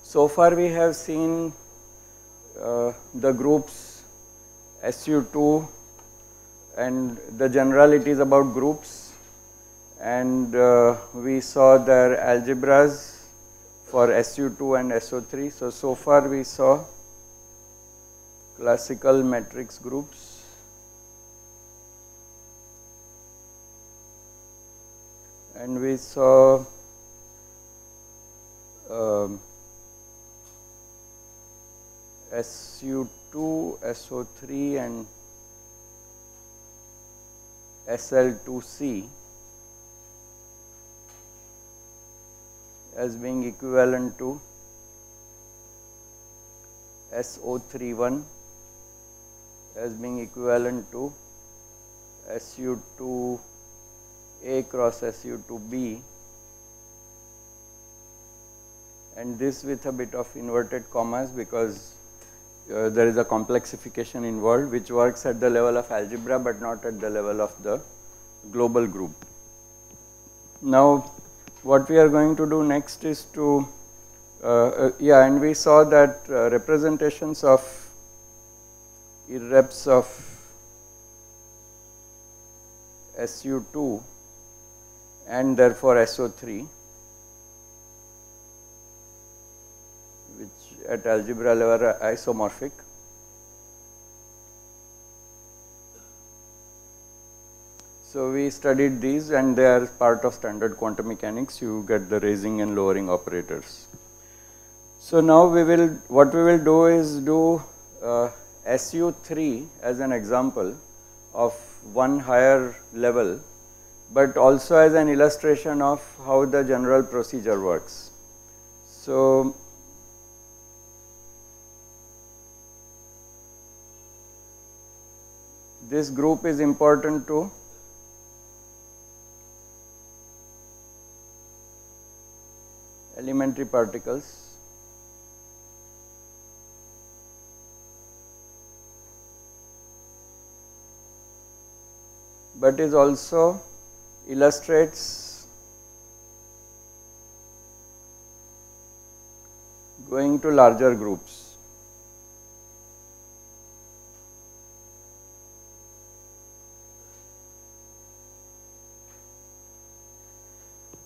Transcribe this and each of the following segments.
So far we have seen the groups SU2 and the generalities about groups, and we saw their algebras for SU2 and SO3. So far we saw classical matrix groups, and we saw SU2, SO3 and SL2C as being equivalent to SO31 as being equivalent to SU2A cross SU2B, and this with a bit of inverted commas because there is a complexification involved which works at the level of algebra but not at the level of the global group. Now what we are going to do next is to and we saw that representations of irreps of SU2 and therefore SO3, which at algebra level are isomorphic. So we studied these and they are part of standard quantum mechanics. You get the raising and lowering operators. So now what we will do is do SU3 as an example of one higher level, but also as an illustration of how the general procedure works. So this group is important to elementary particles, but is also illustrates going to larger groups.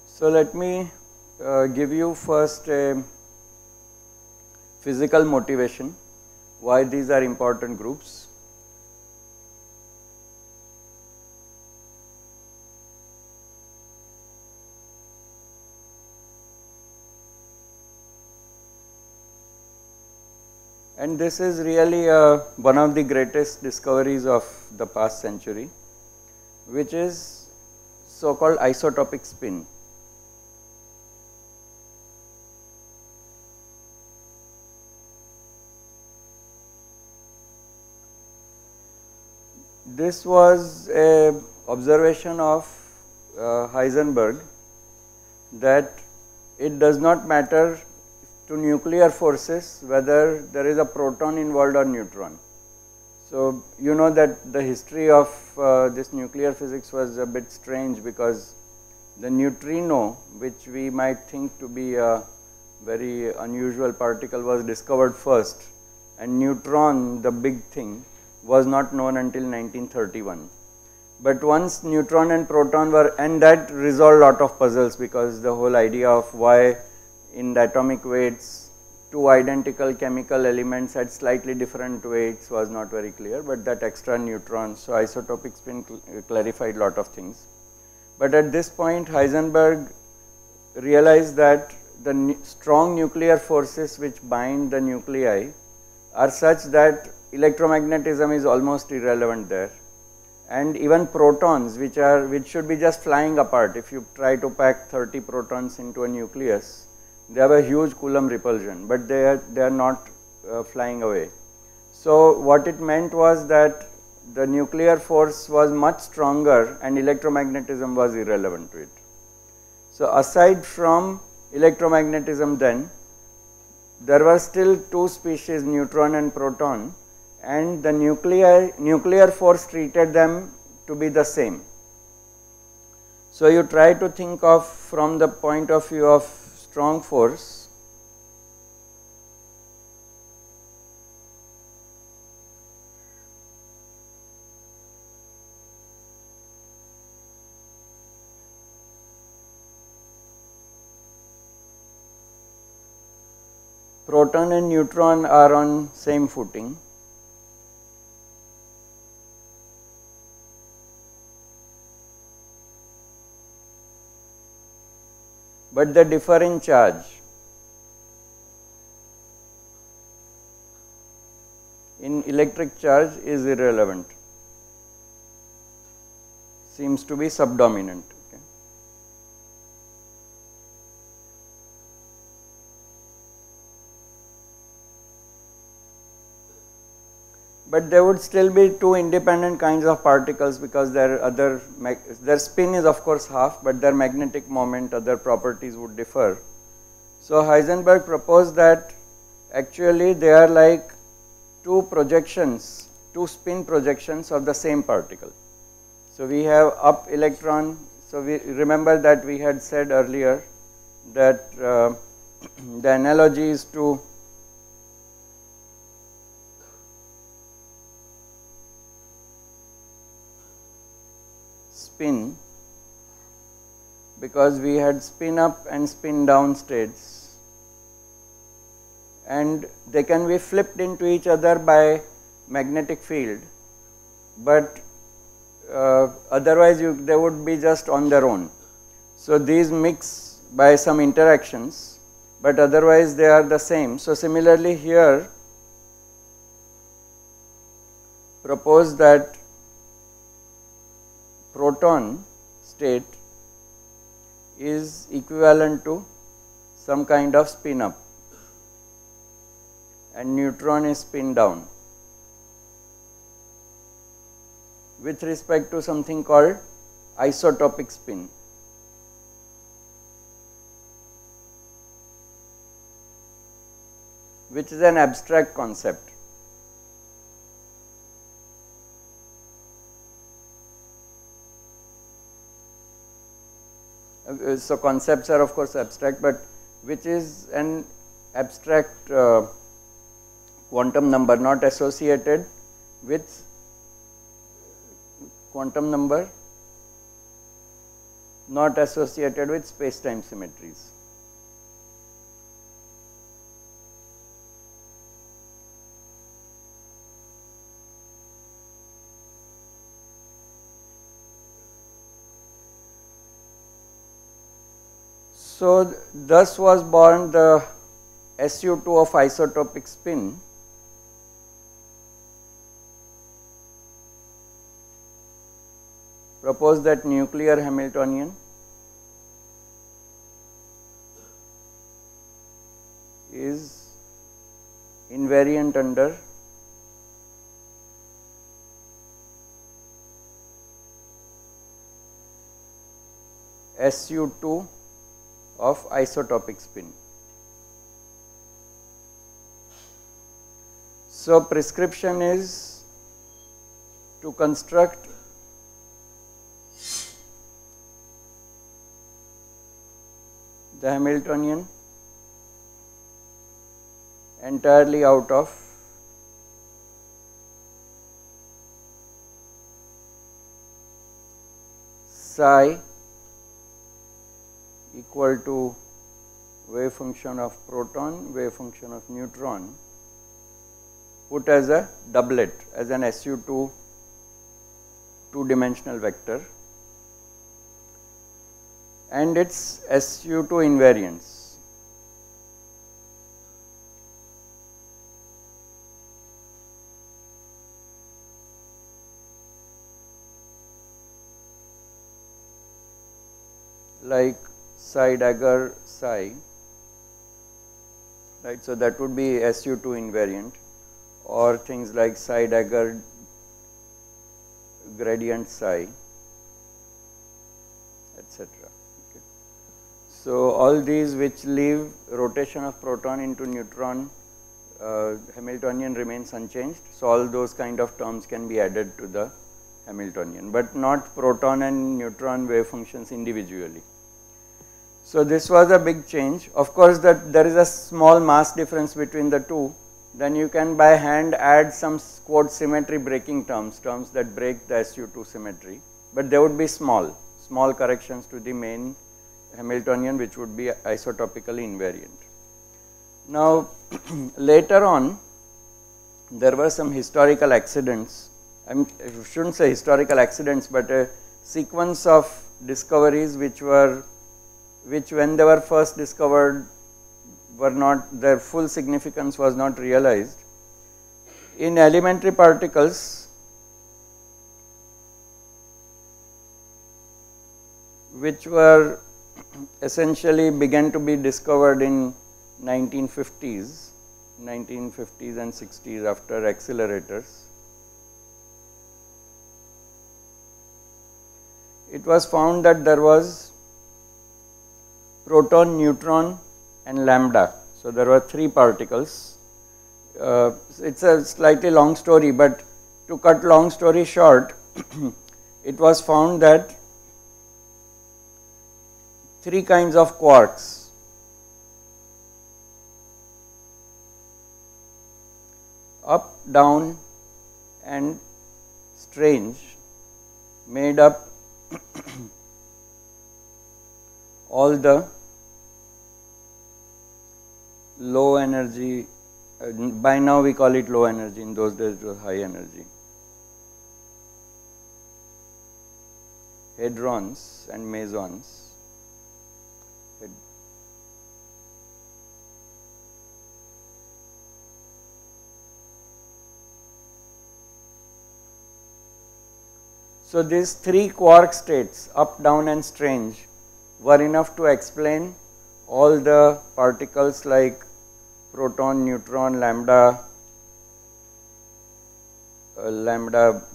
So let me give you first a physical motivation why these are important groups. And this is really one of the greatest discoveries of the past century, which is so-called isotopic spin. This was an observation of Heisenberg that it does not matter to nuclear forces whether there is a proton involved or neutron. So you know that the history of this nuclear physics was a bit strange because the neutrino, which we might think to be a very unusual particle, was discovered first, and neutron, the big thing, was not known until 1931. But once neutron and proton were, and that resolved a lot of puzzles because the whole idea of why in the atomic weights two identical chemical elements had slightly different weights was not very clear, but that extra neutron, so isotopic spin clarified a lot of things. But at this point Heisenberg realized that the strong nuclear forces which bind the nuclei are such that electromagnetism is almost irrelevant there, and even protons which should be just flying apart. If you try to pack 30 protons into a nucleus, they have a huge Coulomb repulsion, but they are not flying away. So what it meant was that the nuclear force was much stronger and electromagnetism was irrelevant to it. So aside from electromagnetism, then there were still two species, neutron and proton, and the nuclear force treated them to be the same. So you try to think of from the point of view of strong force, proton and neutron are on same footing. But they differ in charge. In electric charge is irrelevant, seems to be subdominant. Okay. But there would still be two independent kinds of particles, because their spin is of course half, but their magnetic moment, other properties would differ. So Heisenberg proposed that actually they are like two projections, two spin projections of the same particle. So we have up electron. So we remember that we had said earlier that the analogy is to spin, because we had spin up and spin down states, and they can be flipped into each other by magnetic field, but otherwise they would be just on their own. So these mix by some interactions, but otherwise they are the same. So similarly here propose that proton state is equivalent to some kind of spin up and neutron is spin down with respect to something called isotopic spin. Which is an abstract concept. So concepts are of course abstract, but which is an abstract quantum number, not associated with quantum number, not associated with space-time symmetries. So thus was born the SU2 of isotopic spin, propose that nuclear Hamiltonian is invariant under SU2 of isotopic spin. So prescription is to construct the Hamiltonian entirely out of psi equal to wave function of proton, wave function of neutron, put as a doublet, as an SU2 two-dimensional vector, and its SU2 invariance. Like psi dagger psi, right? So that would be SU2 invariant, or things like psi dagger gradient psi, etc. Okay. So all these which leave rotation of proton into neutron, Hamiltonian remains unchanged. So all those kind of terms can be added to the Hamiltonian, but not proton and neutron wave functions individually. So this was a big change. Of course, that there is a small mass difference between the two. Then you can by hand add some quote symmetry breaking terms that break the SU2 symmetry, but they would be small corrections to the main Hamiltonian, which would be isotopically invariant. Now, later on, there were some historical accidents. I shouldn't say historical accidents, but a sequence of discoveries which when they were first discovered were not, their full significance was not realized. In elementary particles, which were essentially began to be discovered in 1950s and 60s after accelerators. It was found that there was proton, neutron and lambda. So, there were 3 particles. It is a slightly long story, but to cut long story short, it was found that 3 kinds of quarks, up, down and strange, made up all the low energy, by now we call it low energy, in those days it was high energy, hadrons and mesons. So, these 3 quark states, up, down and strange, were enough to explain all the particles like proton, neutron, lambda,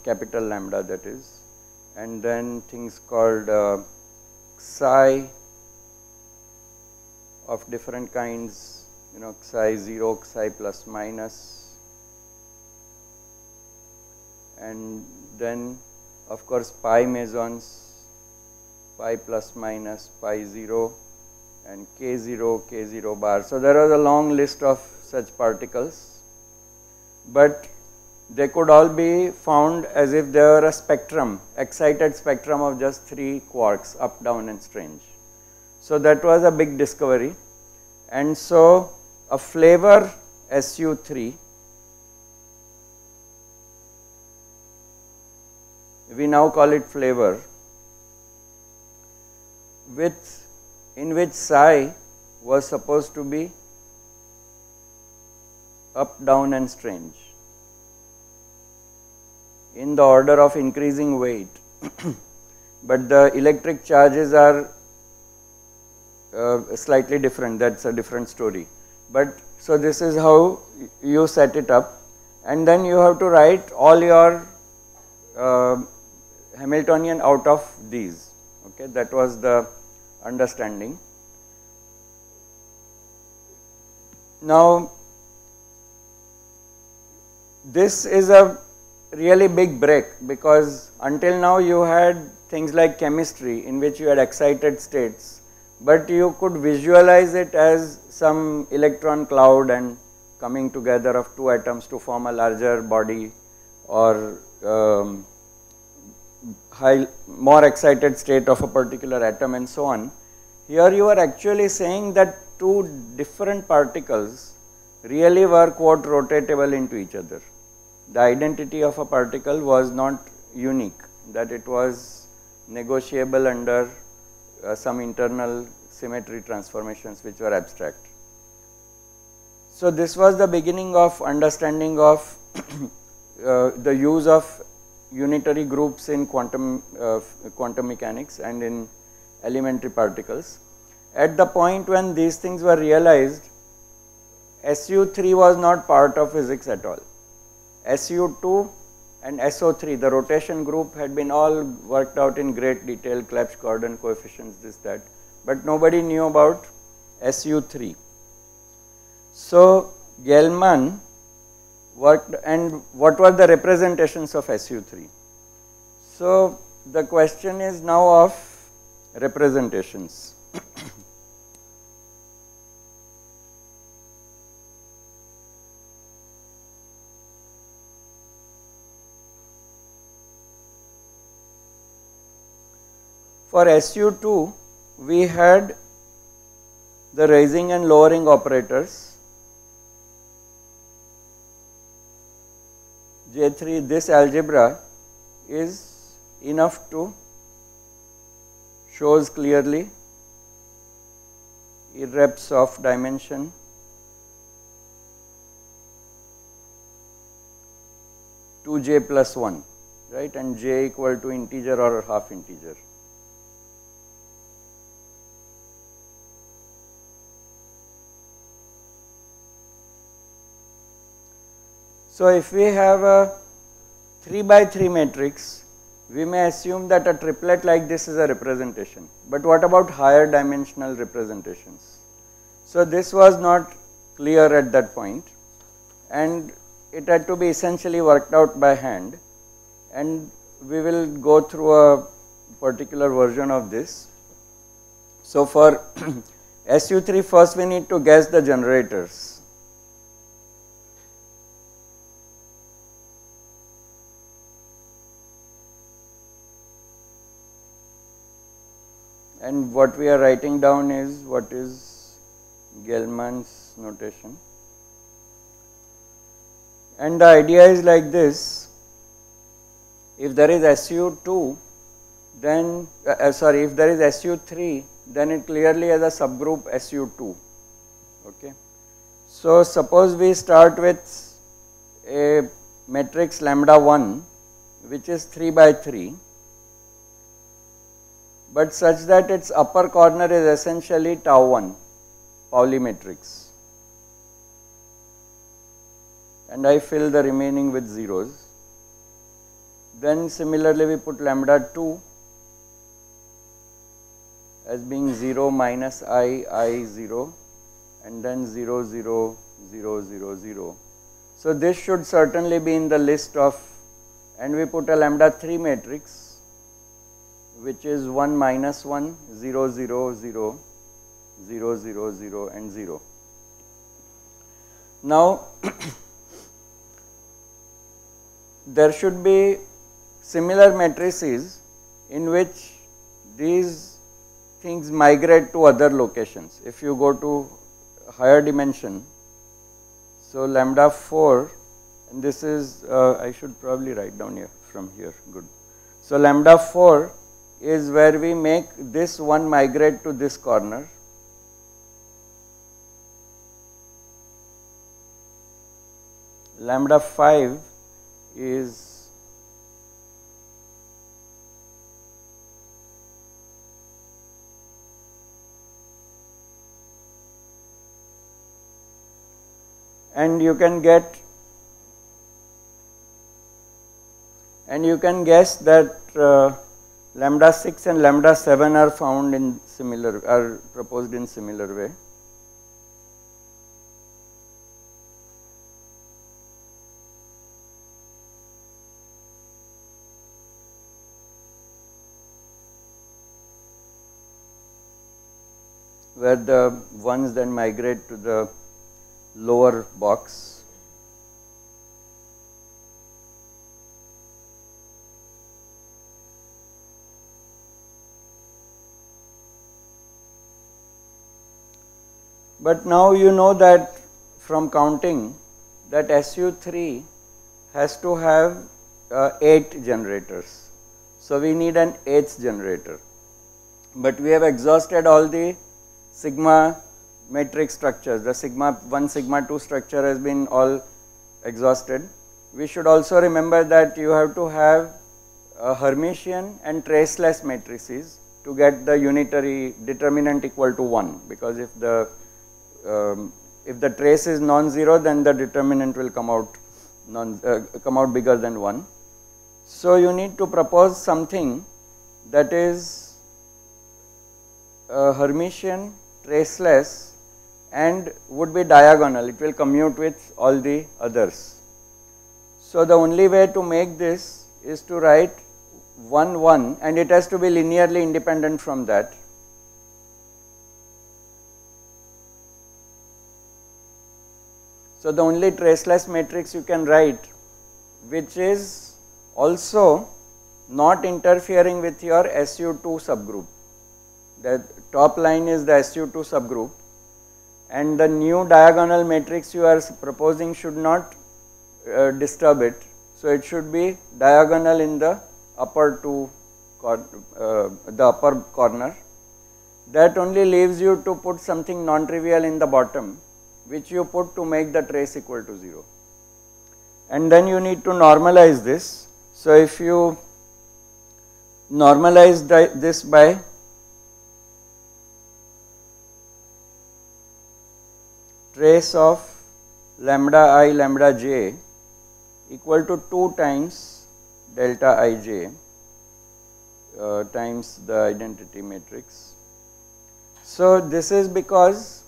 capital lambda that is, and then things called psi of different kinds, psi 0, psi plus minus, and then of course pi mesons, pi plus minus, pi 0 and k0, k0 bar. So, there was a long list of such particles, but they could all be found as if they were a spectrum, excited spectrum of just 3 quarks, up, down and strange. So, that was a big discovery, and so a flavor SU3, we now call it flavor, in which psi was supposed to be up, down and strange in the order of increasing weight, but the electric charges are slightly different, that is a different story. But so, this is how you set it up, and then you have to write all your Hamiltonian out of these, okay, that was the understanding. Now, this is a really big break, because until now you had things like chemistry in which you had excited states, but you could visualize it as some electron cloud and coming together of 2 atoms to form a larger body, or more excited state of a particular atom and so on. Here you are actually saying that 2 different particles really were quote rotatable into each other. The identity of a particle was not unique, that it was negotiable under some internal symmetry transformations which were abstract. So, this was the beginning of understanding of the use of unitary groups in quantum mechanics and in elementary particles. At the point when these things were realized, SU3 was not part of physics at all. SU2 and SO3, the rotation group, had been all worked out in great detail, Clebsch-Gordon coefficients, this, that, but nobody knew about SU3. So, Gell-Mann worked, and what were the representations of SU3? So, the question is now of representations. For SU2, we had the raising and lowering operators J3, this algebra is enough to shows clearly irreps of dimension to j plus 1, right, and j equal to integer or half integer. So, if we have a 3 by 3 matrix, we may assume that a triplet like this is a representation, but what about higher dimensional representations? So, this was not clear at that point, and it had to be essentially worked out by hand, and we will go through a particular version of this. So, for SU3, first we need to guess the generators. And what we are writing down is what is Gelman's notation. And the idea is like this: if there is SU2, then if there is SU3, then it clearly has a subgroup SU2. Okay. So, suppose we start with a matrix lambda 1, which is 3 by 3. But such that its upper corner is essentially tau 1, Pauli matrix, and I fill the remaining with zeros. Then similarly we put lambda 2 as being 0 minus I 0, and then 0 0 0 0 0. So, this should certainly be in the list of, and we put a lambda 3 matrix, which is 1 minus 1, 0 0 0 0 0 0 and 0. Now, there should be similar matrices in which these things migrate to other locations. If you go to higher dimension, so lambda 4, and this is I should probably write down here from here, good. So, lambda 4 is where we make this one migrate to this corner. Lambda 5 is and you can guess that lambda 6 and lambda 7 are found in are proposed in similar way. Where the ones then migrate to the lower box. But now you know that from counting that SU3 has to have 8 generators. So, we need an 8th generator, but we have exhausted all the sigma matrix structures. The sigma 1, sigma 2 structure has been all exhausted. We should also remember that you have to have Hermitian and traceless matrices to get the unitary determinant equal to 1, because if the trace is non-zero, then the determinant will come out bigger than 1. So, you need to propose something that is Hermitian, traceless, and would be diagonal. It will commute with all the others. So, the only way to make this is to write 1 1, and it has to be linearly independent from that. So, the only traceless matrix you can write, which is also not interfering with your SU2 subgroup. The top line is the SU2 subgroup, and the new diagonal matrix you are proposing should not disturb it. So it should be diagonal in the upper the upper corner. That only leaves you to put something non-trivial in the bottom, which you put to make the trace equal to 0. And then you need to normalize this. So if you normalize this by trace of lambda I lambda j equal to 2 times delta ij times the identity matrix. So this is because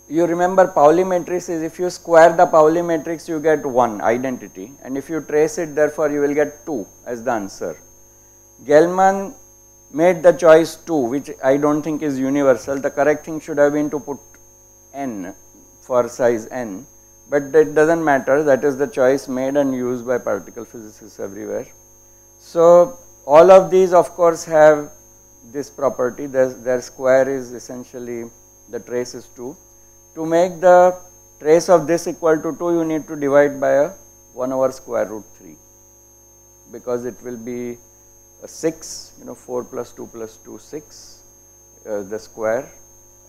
you remember Pauli matrix is if you square the Pauli matrix you get 1 identity, and if you trace it therefore you will get 2 as the answer. Gell-Mann made the choice 2, which I do not think is universal. The correct thing should have been to put n for size n, but that does not matter, that is the choice made and used by particle physicists everywhere. So all of these of course have this property, their square is essentially, the trace is 2. To make the trace of this equal to 2, you need to divide by a 1 over square root 3, because it will be a 6, 4 plus 2 plus 2, 6, the square,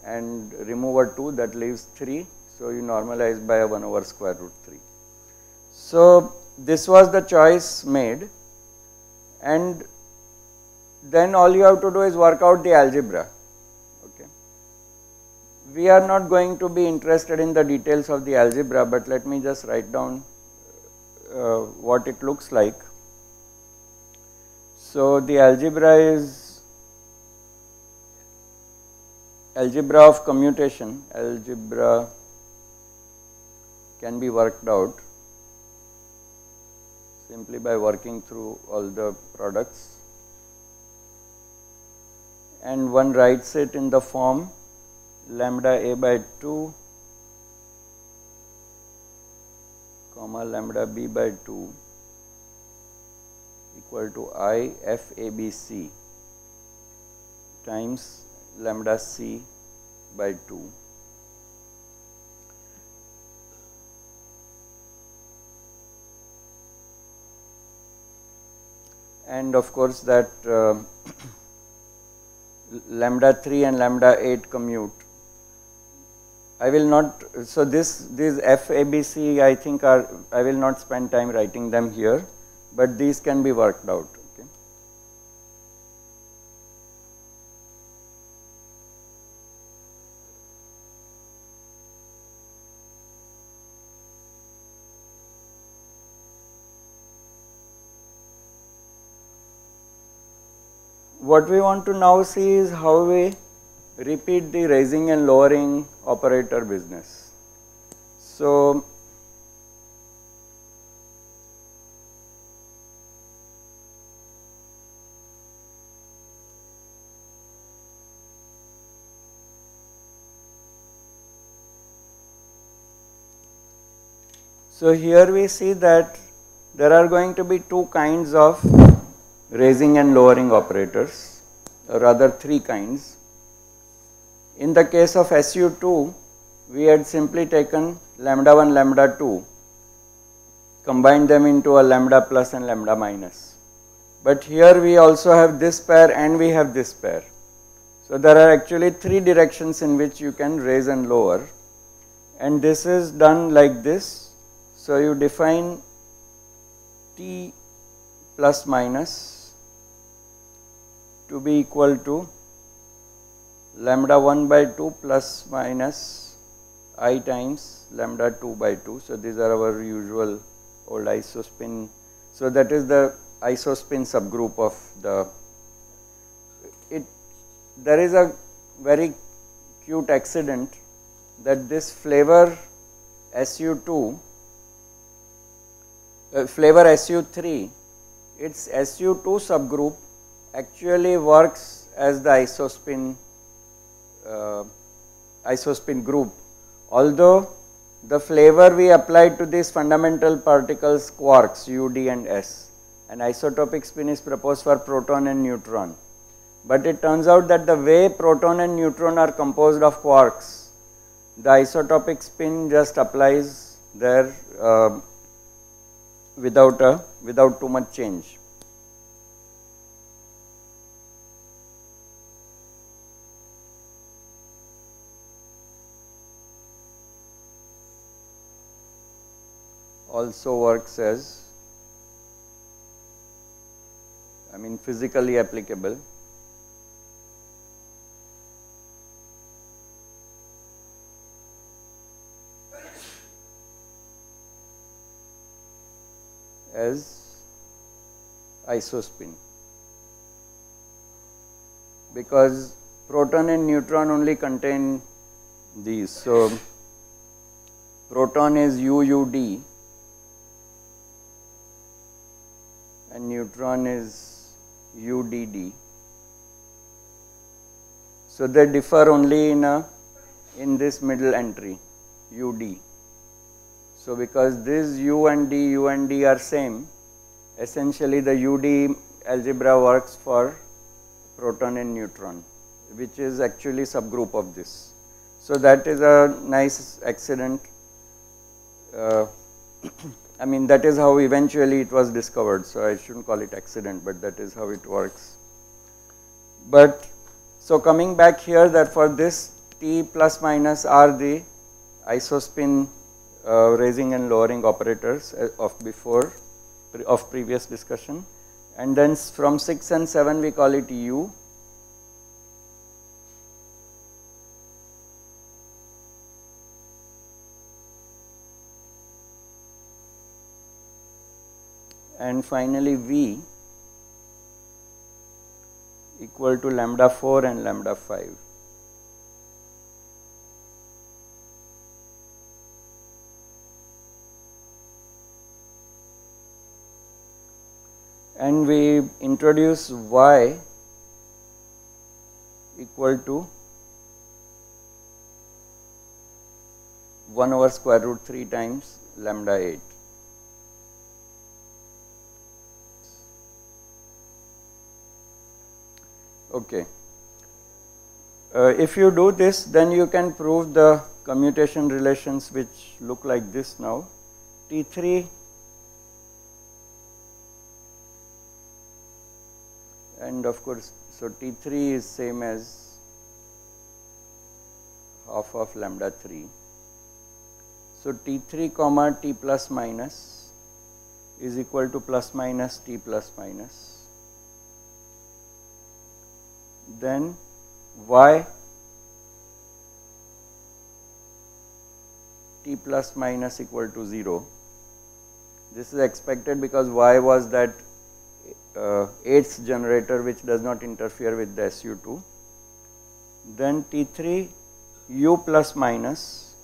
and remove a 2, that leaves 3. So you normalize by a 1 over square root 3. So this was the choice made, and then all you have to do is work out the algebra. Okay. We are not going to be interested in the details of the algebra, but let me just write down what it looks like. So the algebra is algebra of commutation. Algebra can be worked out simply by working through all the products, and one writes it in the form lambda a by 2 comma lambda b by 2 equal to I f a b c times lambda c by 2. And of course that lambda 3 and lambda 8 commute. I will not, so these f, a, b, c I think are, I will not spend time writing them here, but these can be worked out. Okay. What we want to now see is how we repeat the raising and lowering operator business. So here we see that there are going to be two kinds of raising and lowering operators, or rather three kinds. In the case of SU2, we had simply taken lambda 1, lambda 2, combined them into a lambda plus and lambda minus. But here we also have this pair and we have this pair. So there are actually three directions in which you can raise and lower, and this is done like this. So you define T plus minus to be equal to lambda 1 by 2 plus minus I times lambda 2 by 2. So these are our usual old isospin. So that is the isospin subgroup of the, there is a very cute accident that this flavor SU2, flavor SU3, its SU2 subgroup actually works as the isospin group, although the flavor we applied to these fundamental particles quarks U, D and S, and isotopic spin is proposed for proton and neutron. But it turns out that the way proton and neutron are composed of quarks, the isotopic spin just applies their without too much change. Also works as, I mean, physically applicable. As isospin, because proton and neutron only contain these. So, proton is UUD and neutron is UDD. So, they differ only in this middle entry UD. So, because this U and D are same, essentially the UD algebra works for proton and neutron, which is actually subgroup of this. So, that is a nice accident. I mean, that is how eventually it was discovered. So, I shouldn't call it accident, but that is how it works. But so coming back here, that for this T plus minus are the isospin raising and lowering operators of previous discussion, and then from 6 and 7 we call it U. And finally V equal to lambda 4 and lambda 5. And we introduce Y equal to 1 over square root 3 times lambda 8. Okay. If you do this, then you can prove the commutation relations which look like this now. T3 and of course, so T3 is same as half of lambda 3. So T3 comma T plus minus is equal to plus minus T plus minus. Then Y T plus minus equal to 0. This is expected because Y was that 8th generator which does not interfere with the SU2. Then T3 U plus minus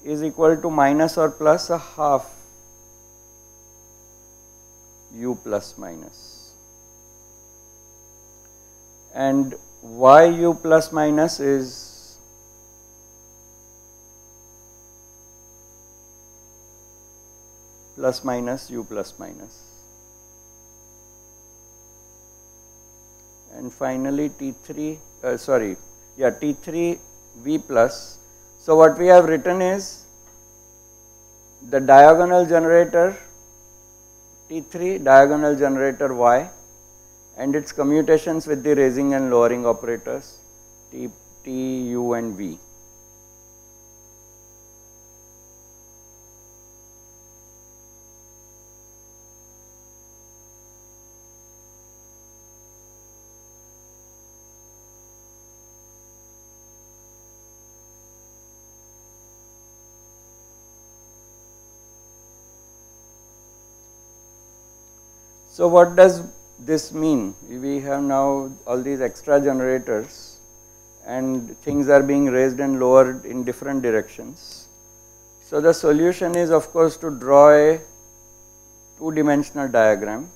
is equal to minus or plus a half U plus minus, and YU plus minus is plus minus U plus minus, and finally T3 T3 V plus. So what we have written is the diagonal generator T3, diagonal generator Y, and its commutations with the raising and lowering operators T, U and V. So what does this mean? We have now all these extra generators and things are being raised and lowered in different directions. So the solution is of course to draw a two-dimensional diagram.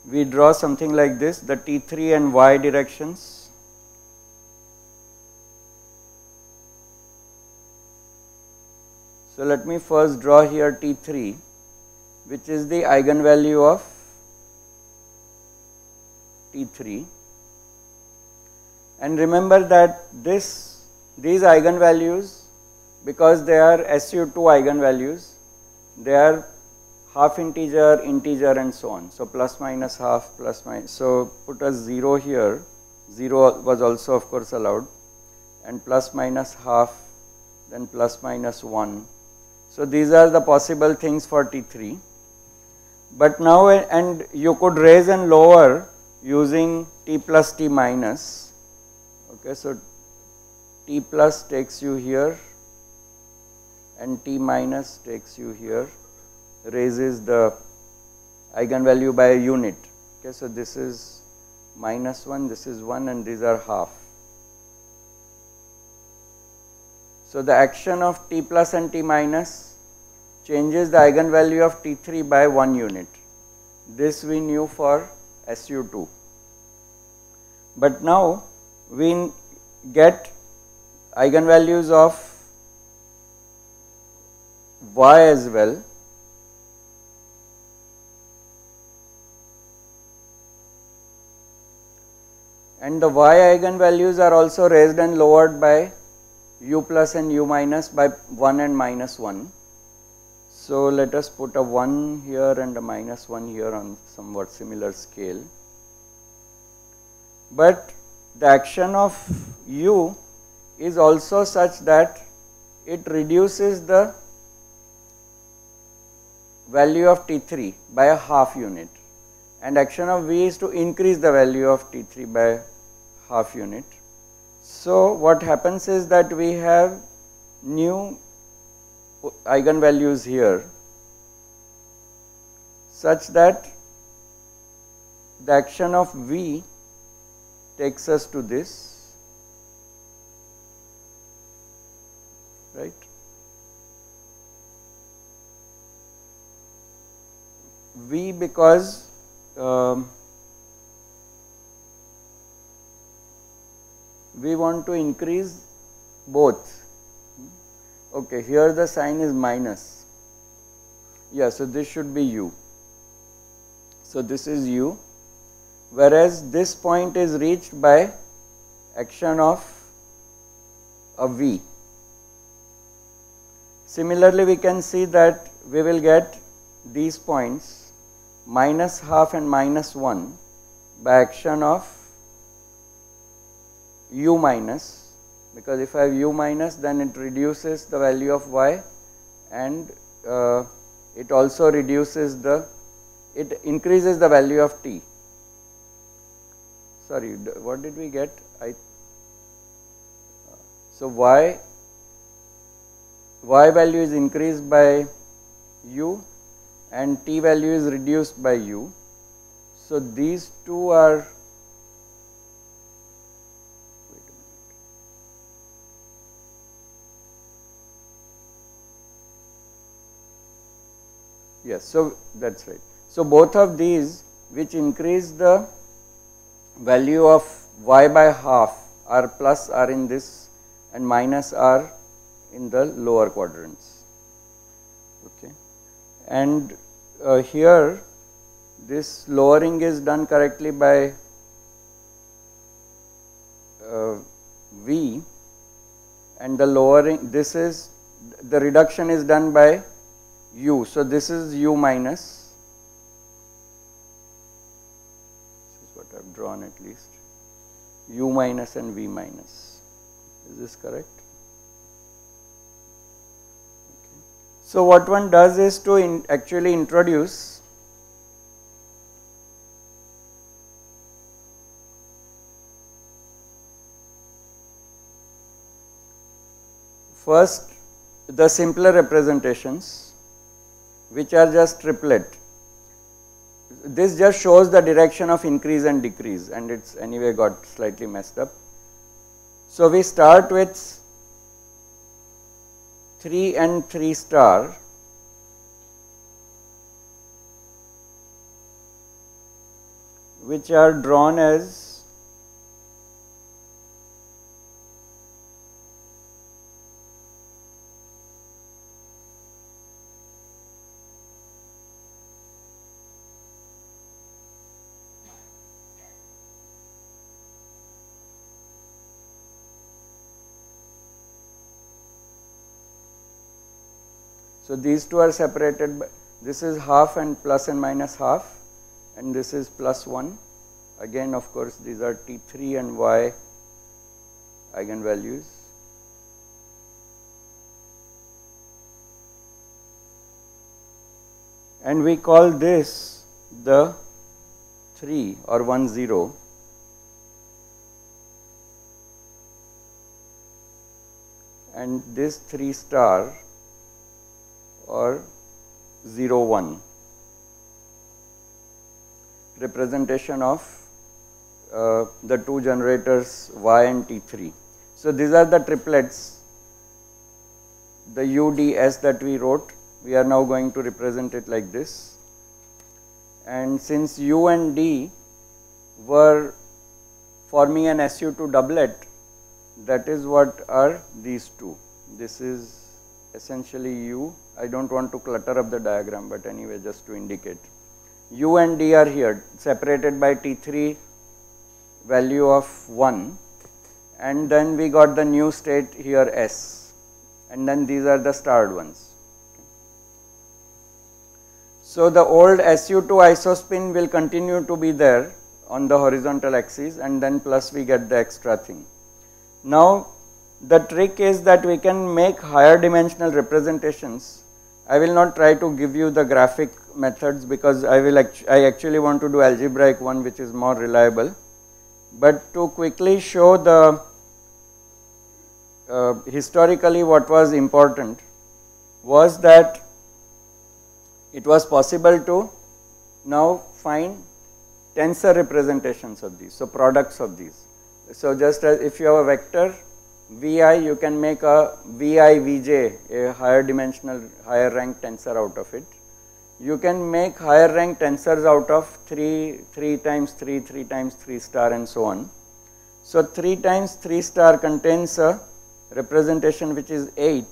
We draw something like this, the T3 and Y directions. So let me first draw here T3, which is the eigenvalue of T3, and remember that this these eigenvalues, because they are SU2 eigenvalues, they are half integer, integer and so on. So, plus minus half, plus minus. So, put a 0 here, 0 was also of course allowed, and plus minus half, then plus minus 1. So, these are the possible things for T3. But now, and you could raise and lower using T plus T minus. Okay, so T plus takes you here and T minus takes you here, raises the eigenvalue by a unit. Okay, so this is minus 1, this is 1, and these are half. So the action of T plus and T minus changes the eigenvalue of T3 by 1 unit. This we knew for SU2. But now we get eigenvalues of Y as well. And the Y eigenvalues are also raised and lowered by U plus and U minus by 1 and minus 1. So let us put a 1 here and a minus 1 here on somewhat similar scale. But the action of U is also such that it reduces the value of T3 by a half unit, and action of V is to increase the value of T3 by half unit. So what happens is that we have new eigenvalues here such that the action of V takes us to this, right. V, because we want to increase both. Okay, here the sign is minus. Yeah, so this should be U. So this is U, whereas this point is reached by action of a V. Similarly, we can see that we will get these points minus half and minus 1 by action of U minus, because if I have U minus, then it reduces the value of Y, and it also reduces it increases the value of T. Sorry, what did we get? So Y value is increased by U and T value is reduced by U. So these two are, wait a minute. Yes, so that's right. So both of these, which increase the value of Y by half, are plus are in this and minus are in the lower quadrants. Okay. And here this lowering is done correctly by V, and the lowering, this is, the reduction is done by U. So this is U minus, this is what I have drawn at least, U minus and V minus. Is this correct? Okay. So what one does is to actually introduce first the simpler representations, which are just triplet. This just shows the direction of increase and decrease, and it's anyway got slightly messed up. So we start with 3 and 3 star, which are drawn as So these two are separated by, this is half and plus and minus half, and this is plus 1. Again, of course, these are T3 and Y eigenvalues. And we call this the 3 or 1 0. And this 3 star or 0 1 representation of the two generators Y and T3. So these are the triplets, the UDS that we wrote. We are now going to represent it like this. And since U and D were forming an SU2 doublet, that is what are these two. This is essentially U. I don't want to clutter up the diagram, but anyway, just to indicate. U and D are here, separated by T3 value of 1, and then we got the new state here S, and then these are the starred ones. So the old SU2 isospin will continue to be there on the horizontal axis, and then plus we get the extra thing. Now the trick is that we can make higher dimensional representations. I will not try to give you the graphic methods because I actually want to do algebraic one, which is more reliable. But to quickly show the historically what was important was that it was possible to now find tensor representations of these, so products of these. So just as if you have a vector Vi, you can make a Vi Vj, a higher dimensional, higher rank tensor out of it. You can make higher rank tensors out of 3 times 3, 3 times 3 star and so on. So 3 times 3 star contains a representation which is 8.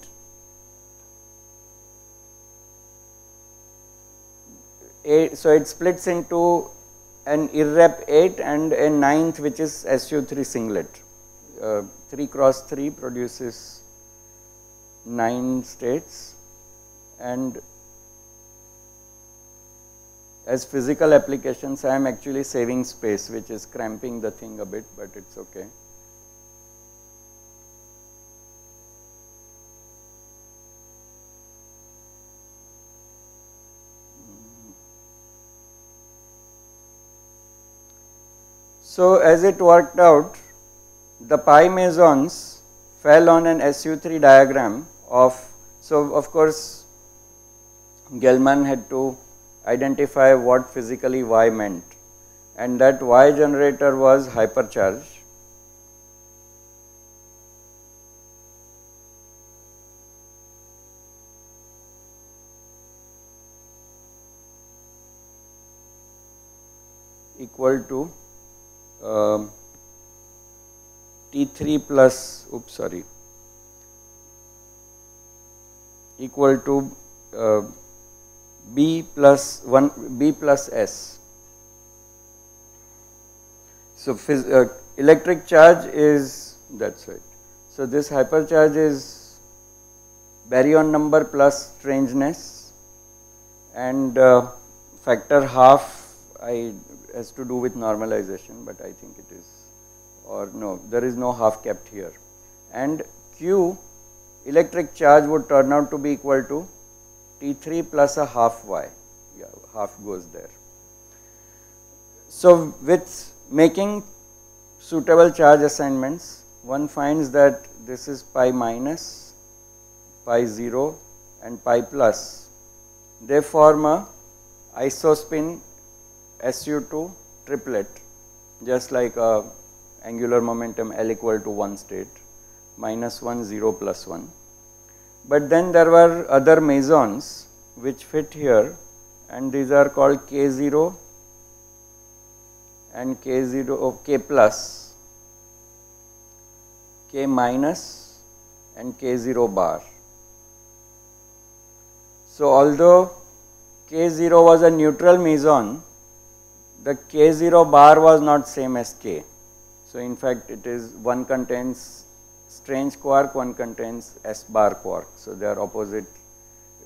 So it splits into an irrep 8 and a 9th which is SU3 singlet. 3 cross 3 produces 9 states, and as physical applications I am actually saving space, which is cramping the thing a bit, but it's okay. So as it worked out, the pi mesons fell on an SU3 diagram of, so of course Gell-Mann had to identify what physically Y meant, and that Y generator was hypercharged. Equal to T3 plus, equal to B plus S. So electric charge is, that's it. So this hypercharge is baryon number plus strangeness, and factor half has to do with normalization, but I think it is, or no, there is no half kept here. And Q, electric charge, would turn out to be equal to T3 plus a half Y, yeah, half goes there. So with making suitable charge assignments, one finds that this is pi minus, pi 0 and pi plus. They form a isospin SU2 triplet, just like a angular momentum L equal to 1 state, minus 1, 0, plus 1. But then there were other mesons which fit here, and these are called K0 and K0, K plus, K minus and K0 bar. So although K0 was a neutral meson, the K0 bar was not same as K. So in fact it is, one contains strange quark, one contains S bar quark. So they are opposite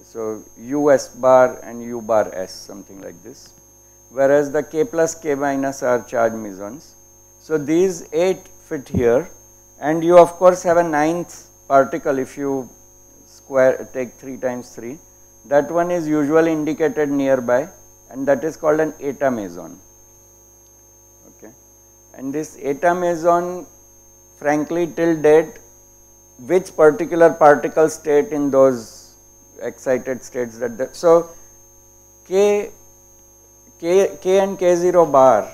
So US bar and U bar S, something like this, whereas the K plus K minus are charge mesons. So these 8 fit here, and you of course have a 9th particle if you square take 3 times 3. That one is usually indicated nearby, and that is called an eta meson. Okay. And this eta meson, frankly, till date, which particular particle state in those excited states so K and K0 bar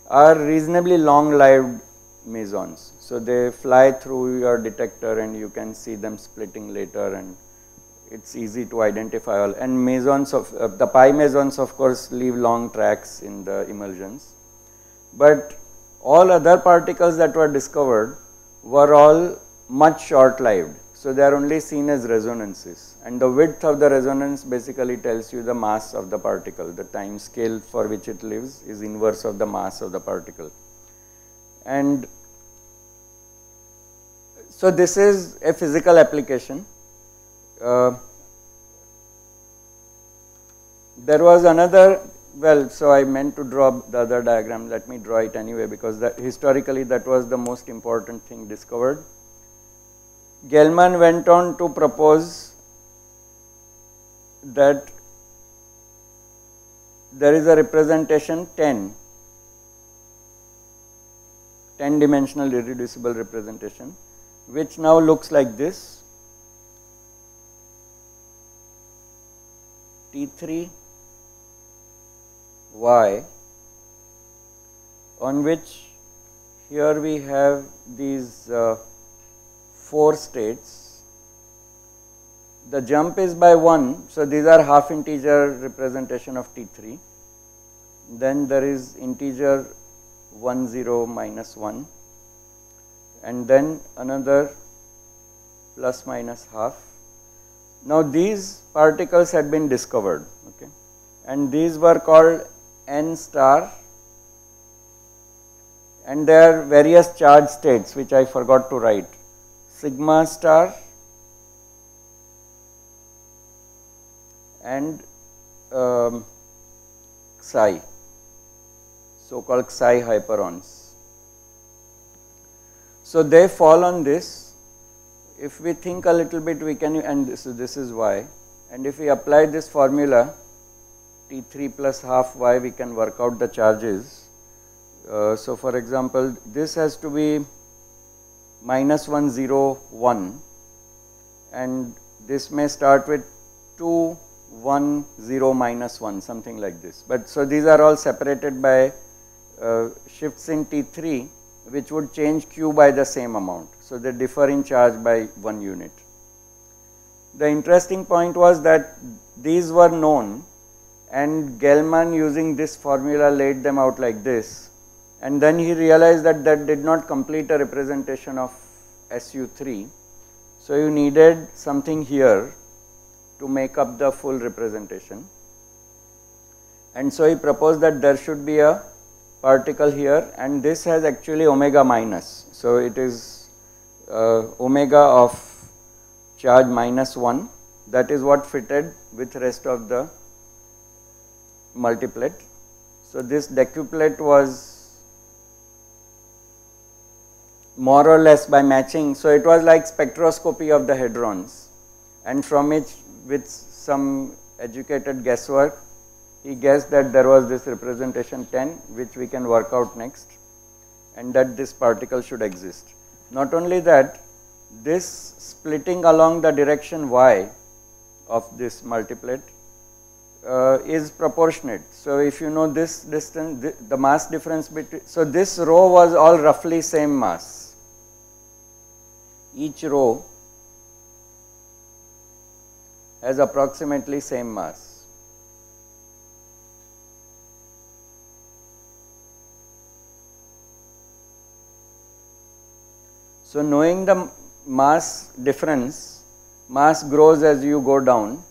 are reasonably long lived mesons. So they fly through your detector and you can see them splitting later, and it's easy to identify all. And mesons of the pi mesons of course leave long tracks in the emulsions. But all other particles that were discovered were all much short lived. So they are only seen as resonances, and the width of the resonance basically tells you the mass of the particle. The time scale for which it lives is inverse of the mass of the particle. And so this is a physical application. There was another, well, so I meant to draw the other diagram, let me draw it anyway, because historically that was the most important thing discovered. Gell-Mann went on to propose that there is a representation 10 dimensional irreducible representation, which now looks like this: T3 Y, on which here we have these 4 states. The jump is by 1, so these are half integer representation of T3. Then there is integer 1 0 minus 1, and then another plus minus half. Now these particles had been discovered, okay, and these were called N star, and there are various charge states which I forgot to write: sigma star and psi, so called psi hyperons. So they fall on this. If we think a little bit, we can, and this is Y, and if we apply this formula T3 plus half Y, we can work out the charges. So for example, this has to be minus 1 0 1, and this may start with 2 1 0 minus 1, something like this. But so these are all separated by shifts in T3, which would change Q by the same amount. So they differ in charge by 1 unit. The interesting point was that these were known, and Gell-Mann, using this formula, laid them out like this, and then he realized that that did not complete a representation of SU3. So you needed something here to make up the full representation, and so he proposed that there should be a particle here, and this has actually omega minus. So it is omega of charge minus 1, that is what fitted with rest of the multiplet. So this decuplet was more or less by matching, so it was like spectroscopy of the hadrons, and from which, with some educated guesswork, he guessed that there was this representation 10, which we can work out next, and that this particle should exist. Not only that, this splitting along the direction Y of this multiplet is proportionate. So if you know this distance, the mass difference between, so this row was all roughly same mass. Each row has approximately same mass. So knowing the mass difference, mass grows as you go down.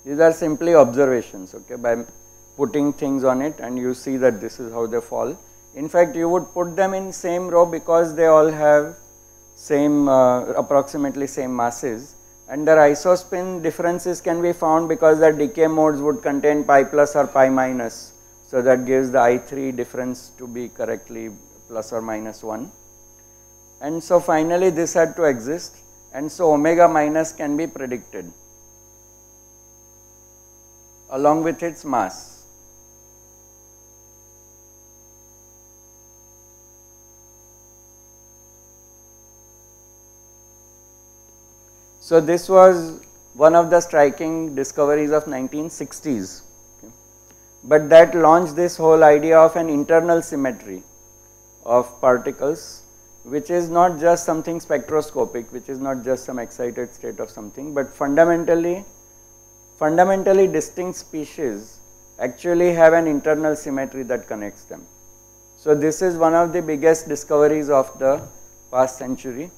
These are simply observations, okay. putting things on it, and you see that this is how they fall. In fact, you would put them in same row because they all have same approximately same masses, and their isospin differences can be found because the decay modes would contain pi plus or pi minus. So that gives the I3 difference to be correctly plus or minus 1. And so finally this had to exist, and so omega minus can be predicted along with its mass. So this was one of the striking discoveries of 1960s, okay. But that launched this whole idea of an internal symmetry of particles, which is not just something spectroscopic, which is not just some excited state of something, but fundamentally distinct species actually have an internal symmetry that connects them. So this is one of the biggest discoveries of the past century.